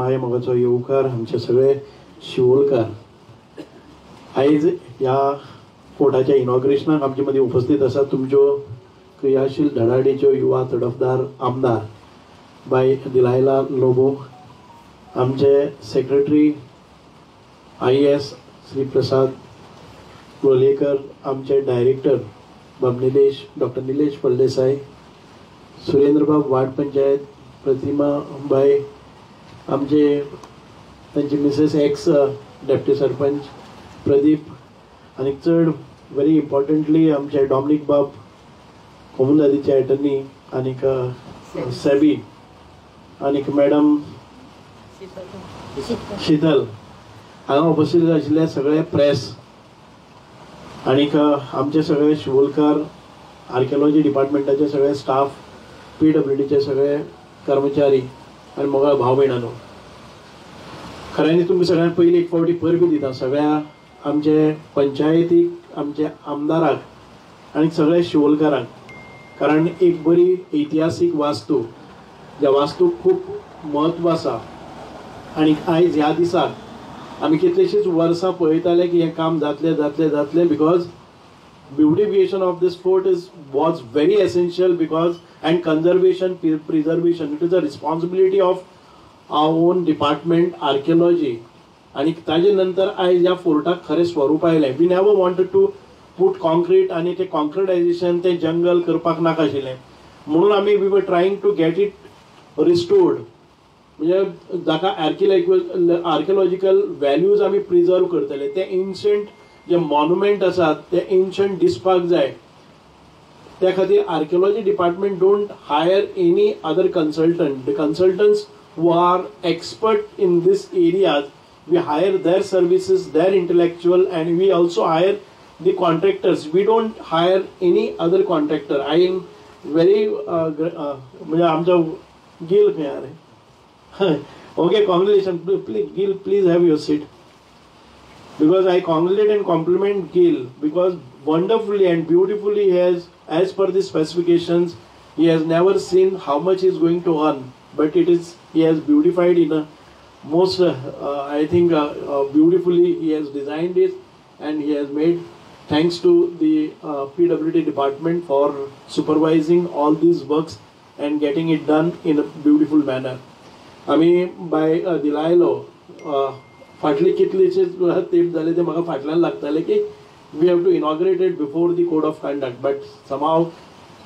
माय मोगाचो येवकार, आमचे सगळे शिवोलकार आयज ह्या फोर्टाच्या इनॉग्रेशनाक आमचे मदीं उपस्थित आसात. तुमच्यो क्रियाशील धडाडीच्यो युवा तडफदार आमदार बाय दिलायला लोबो, आमचे सेक्रेटरी IAS श्री प्रसाद लोलयेकर, आमचे डायरेक्टर बाब निलेश डॉक्टर निलेश फळदेसाय, सुरेंद्रबाब वार्ड पंचायत प्रतिमा बाय, आमचे तांची Mrs x deputy sarpanch Pradeep, आनी चड व्हेरी इम्पॉर्टंटली आमचे डॉमिनिक बाब कोमुंदादीचे एटर्नी, आनीक सेबी, आनीक मॅडम शीतल हांगा उपस्थित आशिल्ले सगळे प्रेस, आनीक आमचे सगळे शिवोलकार आर्किओलॉजी डिपार्टमेंटाचे सगळे स्टाफ, PWDचे सगळे कर्मचारी आनी म्हाका भाव भयणांनो, खऱ्यांनी तुमकां सगळ्यांत पयलीं एक फावटी परबी दिता सगळ्या आमचे पंचायतीक, आमचे आमदाराक आनी सगळे शिवोलकारांक. कारण एक बरी ऐतिहासीक वास्तू, ज्या वास्तूक खूब महत्व आसा, आनी आयज ह्या दिसाक आमी कितलीशींच वर्सां पळयताले की हें काम जातलें जातलें जातलें, because beautification of this fort was very essential, because and conservation preservation it is a responsibility of our own department archaeology. आनी ताजे नंतर आयज ह्या फोर्टाक खरें स्वरूप आयलें. We never wanted to put concrete आनी ते कॉन्क्रिटायझेशन ते जंगल करपाक नाका आशिल्लें, म्हणून आमी we were trying to get it restored, म्हणजे जाका आर्किओलॉजिकल व्हॅल्यूज आमी प्रिजर्व करतले. ते एन्शंट जे मॉन्युमेंट आसात ते एन्शंट दिसपाक जाय. त्या खातीर archaeology department don't hire any other consultant. The consultants who are expert in this areas, we hire their services, their intellectual, and we also hire the contractors. We don't hire any other contractor. I am very म्हणजे आमचा गिल खंय रे okay congratulation please Gill please have your seat, because I congratulate and compliment Gil because wonderfully and beautifully he has, as per the specifications, he has never seen how much he is going to earn, but it is he has beautified in a most I think beautifully he has designed it, and he has made, thanks to the PWD department for supervising all these works and getting it done in a beautiful manner. आमी बाय दिलायलो फाटली कितलीशेच तेप जाले ते म्हाका फाटल्यान लागताले की we have to inaugurate it before the code of conduct, but somehow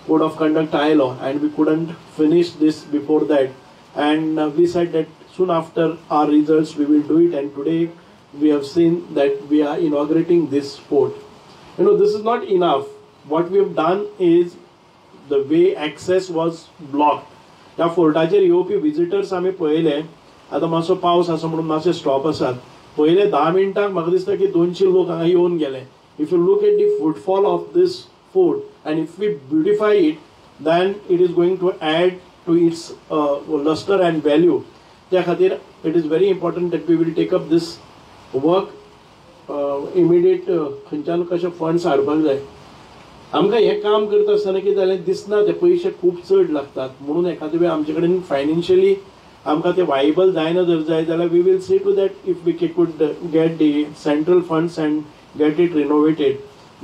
code of conduct ILO and we couldn't finish this before that, and we said that soon after our results we will do it, and today we have seen that we are inaugurating this fort. You know, this is not enough. What we have done is the way access was blocked. त्या फोर्टाचेर येवपी visitors आमी पळयले, आतां मातसो पावस आसा म्हणून मातशे स्टॉप आसात. पयले 10 मिनटांक म्हाका दिसता की 200 लोक हांगा येवन गेले. If you look at the footfall of this fort, and if we beautify it, then it is going to add to its luster and value. त्या खातीर it is very important that we will take up this work immediate. खंयच्यान कशे funds हाडपाक जाय. आमकां हें काम करता आसतना कितें जालें दिसना ते पयशे खूब चड लागतात, म्हणून एखादे वेळ आमचे कडेन फायनान्शियली आमकां ते वायबल जायना जर जाय जाल्यार we will see to that if we could get the central funds and get it renovated.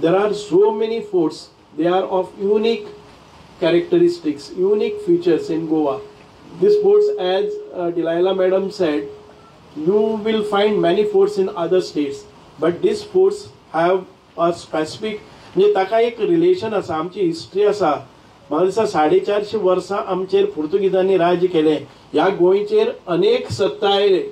There are so many forts. They are of unique characteristics, unique features in Goa. These forts, as Delilah Madam said, you will find many forts in other states, but these forts have a specific, म्हणजे ताका एक relation आसा, आमची history आसा. म्हाका दिसता 450 वर्सां आमचेर पुर्तुगीजांनी राज्य केलें. ह्या गोंयचेर अनेक सत्ता आयले,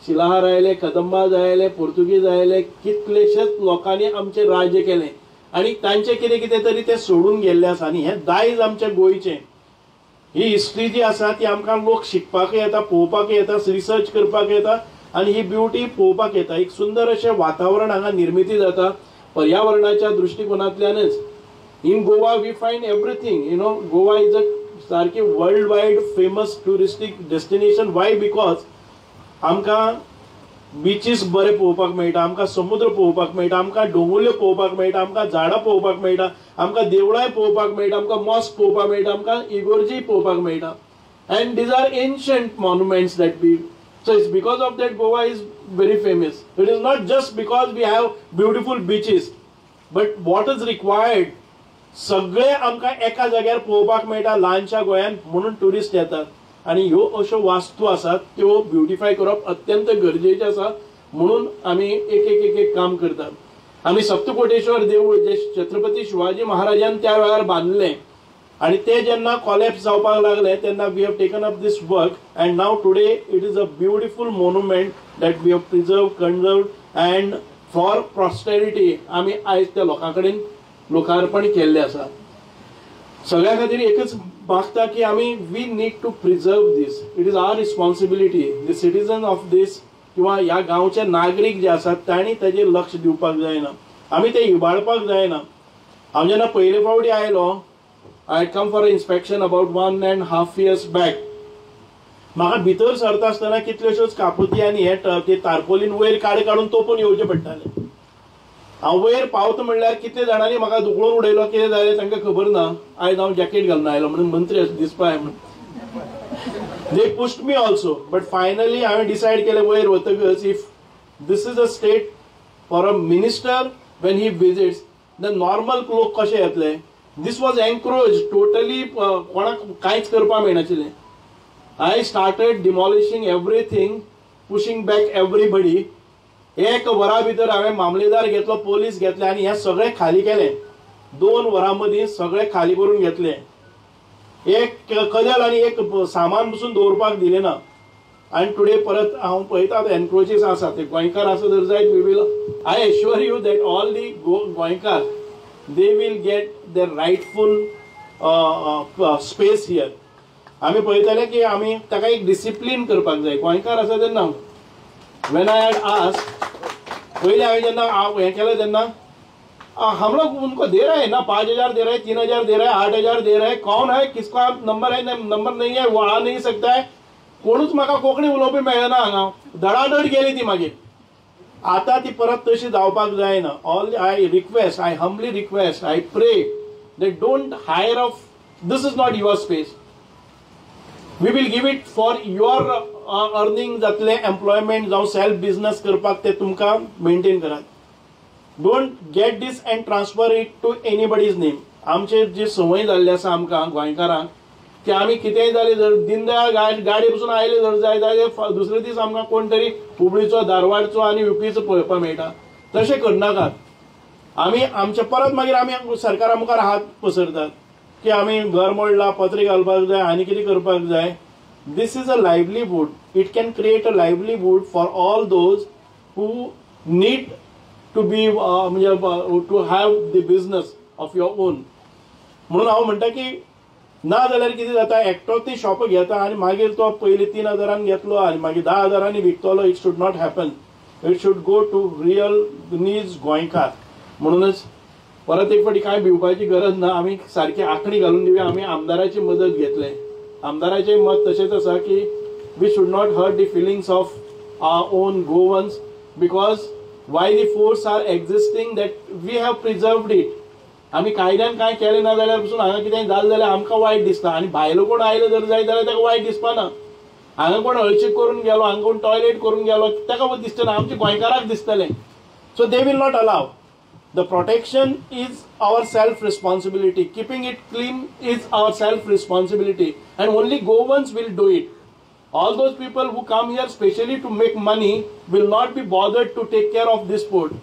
शिलाहार आयले, कदंबाज आयले, पुर्तुगीज आयले, कितलेशेच लोकांनी आमचे राज्य केले आणि तांचे कितें कितें तरी ते सोडून गेल्ले आसा. आनी हें दायज आमच्या गोंयचें. ही हिस्ट्री जी आसा ती आमकां लोक शिकपाक येता, पळोवपाक येता, रिसर्च करपाक येता, आनी ही ब्युटी पळोवपाक येता. एक सुंदर अशें वातावरण हांगा निर्मिती जाता पर्यावरणाच्या दृश्टिकोनांतल्यानच. In Goa we find everything. You know, Goa is a सारकी world wide famous touristic destination. Why? Because आमकां बीचीस बरे पळोवपाक मेळटा, आमकां समुद्र पळोवपाक मेळटा, आमकां डोंगुल्ल्यो पळोवपाक मेळटा, आमकां झाडां पळोवपाक मेळटा, आमकां देवळांय पळोवपाक मेळटा, आमकां मॉस्क पळोवपाक मेळटा, आमकां इगोर्जी पळोवपाक मेळटा. And these are ancient monuments that we So it's because of that Goa is very famous. It is not just because we have beautiful beaches, but what is required. सगळे आमकां एका जाग्यार पळोवपाक मेळटा ल्हानशा गोंयान म्हणून टुरिस्ट येतात आनी ह्यो अश्यो वास्तू आसात त्यो ब्युटिफाय करप अत्यंत गरजेचें आसा म्हणून आमी एक काम करतात. आमी सप्तकोटेश्वर देवूळ जे छत्रपती शिवाजी महाराजान त्या वेळार बांदलें आणि ते जेन्ना कॉलेप्स जावपाक लागले तेन्ना we have taken up this work and now today it is a beautiful monument that we have preserve conserved and for prosperity आमी आयज त्या लोकां कडेन लोकार्पण केल्लें आसा. सगळ्या खातीर एकच मागता की आमी we need to preserve this. It is our responsibility the citizen of this किंवा ह्या गांवचे नागरीक जे आसात तांणी ताजेर लक्ष दिवपाक जायना. आमी ते इबाडपाक जायना. हांव जेन्ना पयले फावटी आयलो I come for inspection about 1.5 years back. म्हाका भितर सरता आसतना कितल्योश्योच कापुती आनी हे तारपोलीन वयर काडून तोपून येवचे पडटाले. हांव वयर पावता म्हणल्यार कितले जाणांनी म्हाका दुखळून उडयलो कितें जालें तांकां खबर ना. आयज हांव जॅकेट घालून आयलो म्हणून मंत्री दिसपाक म्हणून they pushed me also. But finally हांवें डिसायड केलें वयर वतकच if this is a state for a minister when he visits the normal लोक कशे येतले. दिस वॉज एनक्रोज टोटली कोणाक कांयच करपाक मेळनाशिल्लें. I started demolishing everything pushing back everybody. एक वरा भितर हांवें मामलेदार घेतलो पोलीस घेतले आनी हें सगळें खाली केलें. 2 वरां मदीं सगळें खाली करून घेतलें. एक कदेल आनी एक सामान पसून दवरपाक दिलें ना. आनी टुडे परत हांव पळयता एनक्रोचीस आसा ते गोंयकार आसा जर जायत we will I assure you that all the गोंयकार they will get their rightful space here. आमी पळयताले की आमी ताका एक डिसिप्लीन करपाक जाय. गोंयकार आसा तेन्ना when I had asked पहले आवे जेन्ना हें केलें तेन्ना हम लोग उनको दे रहे हैं ना 5,000 दे रहे हैं 3,000 दे रहे हैं 8,000 दे रहे हैं. कौन है किसका नंबर है नंबर नहीं है वो आ नहीं सकता है. कोणूच म्हाका कोंकणी उलोवपी मेळना हांगा. धडाधड गेली ती मागीर. आतां ती परत तशी जावपाक जायना. All I request I humbly request I pray that don't hire of this is not your space. We will give it for your earning जातले एम्प्लॉयमेंट जावं सेल्फ बिझनेस करपाक ते तुमकां मेंटेन करात. Don't get this and transfer it to anybody's name. आमचे जी संवय जाल्ली आसा आमकां गोंयकारांक की आमी कितेंय जालें जर दिनदयाळ गाडी पसून आयले जर जाय जाल्यार दुसरे दीस आमकां कोण तरी हुबळीचो धारवाडचो आनी युपीचो पळोवपाक मेळटा. तशें करनाकात. आमी आमचे परत मागीर आमी सरकारा मुखार हात पसरतात की आमी घर मोडला पत्रे घालपाक जाय आनी कितें करपाक जाय. This is a livelihood. It can create a livelihood for all those who need to be to have the business of your own. म्हणून हांव म्हणटा की ना जाल्यार कितें जाता एकटोच ती शॉप घेता आनी मागीर तो पयलीं 3,000 घेतलो आनी मागीर 10,000 विकतलो. It should not happen. It should go to real needs गोंयकार. म्हणूनच परत एक फावटी कांय भिवपाची गरज ना. आमी सारकी आंखणी घालून दिवया. आमी आमदाराची मदत घेतले. आमदाराचे मत तशेंच आसा की we should not hurt the feelings of our own Goans because why the forts are existing that we have preserved it. आमी कायद्यान कांय केलें ना जाल्यार पसून हांगा कितेंय जालें जाल्यार आमकां वायट दिसता आनी भायलो कोण आयलो जर जाय जाल्यार ताका वायट दिसपाना. हांगा कोण हळशीक करून गेलो हांगा कोण टॉयलेट करून गेलो ताका दिसतना आमच्या गोंयकाराक दिसतलें. So they will not allow. The protection is our self-responsibility. Keeping it clean is our self-responsibility. And only Goans will do it. All those people who come here specially to make money will not be bothered to take care of this port.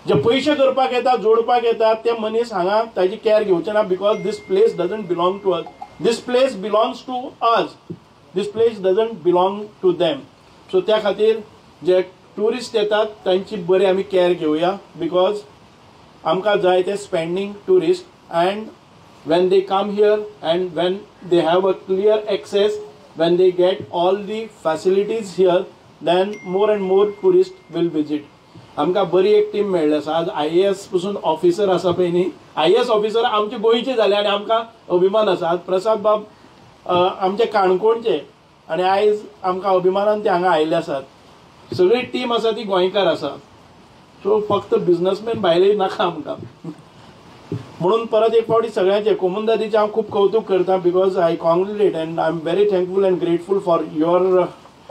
जे पैसे करपाक येतात जोडपाक येतात ते मनीस हांगा ताजी केअर घेवचे ना because this place doesn't belong to us. This place belongs to us. This place doesn't belong to them. So त्या खातीर जे टुरिस्ट येतात तांची बरी आमी केअर घेवया because आमकां जाय ते spending tourist and when they come here and when they have a clear access when they get all the facilities here then more and more tourist will visit. आमकां बरी एक टीम मेळ्ळी आसा. आज IAS पसून ऑफिसर आसा पळय न्ही IAS ऑफिसर आमचे गोंयचे जाले आनी आमकां अभिमान आसा. आज प्रसाद बाब आमचे काणकोणचे आनी आयज आमकां अभिमानान ते हांगा आयिल्ले आसात. सगळी टीम आसा ती गोंयकार आसा. सो फक्त बिझनेसमॅन भायले नाका आमकां. म्हणून परत एक फावटी सगळ्यांचे कोमुंदादीचे हांव खूब कौतुक करता because I congratulate and I am very thankful and grateful for your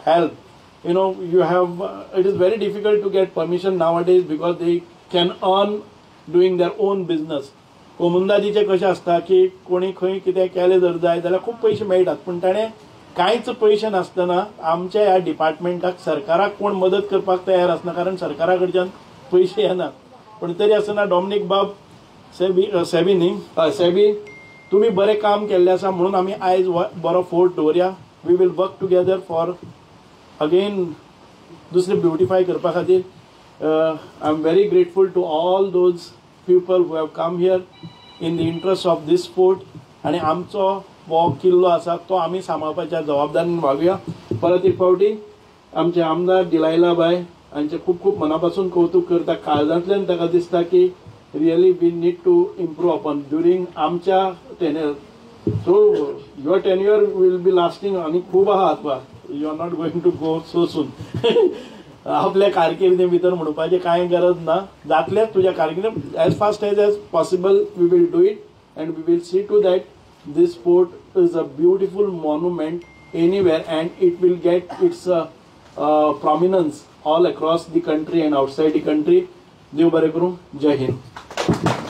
help you have it is very difficult to get permission nowadays because they can earn doing their own business. कोमुंदाजीचे कशें आसता की कोणी खंय कितें केलें जर जाय जाल्यार खूब पयशे मेळटात, पूण ताणें कांयच पयशे नासतना आमच्या ह्या डिपार्टमेंटाक सरकाराक कोण मदत करपाक तयार आसना, कारण सरकारा कडच्यान पयशे येनात. पण तरी आसतना डॉमिनिक बाब सेबी न्ही सेबी तुम्ही बरें काम केल्लें आसा म्हणून आमी आयज बरो फोर्ट दवरया. We will work together for again दुसरें ब्युटिफाय करपा खातीर. I am very grateful to all those people who have come here in the interest of this fort. आनी आमचो हो किल्लो आसा तो आमी सांबाळपाच्या जबाबदारीन वागुया. परत एक फावटी आमचे आमदार दिलायला बाय हांचे खूब खूब मना पासून कौतुक करता. काळजांतल्यान ताका दिसता की really we need to improve upon during आमच्या tenure. So your tenure will be lasting आनी खूब आहा आतां. You are not going to go so soon. आपल्या कारकिर्दी भितर म्हणपाची कांय गरज ना. जातलेंच तुज्या कारकिर्दीन as fast as possible we will do it and we will see to that this fort is a beautiful monument anywhere and it will get its prominence all across the country and outside the country. देव बरें करूं. जय हिंद.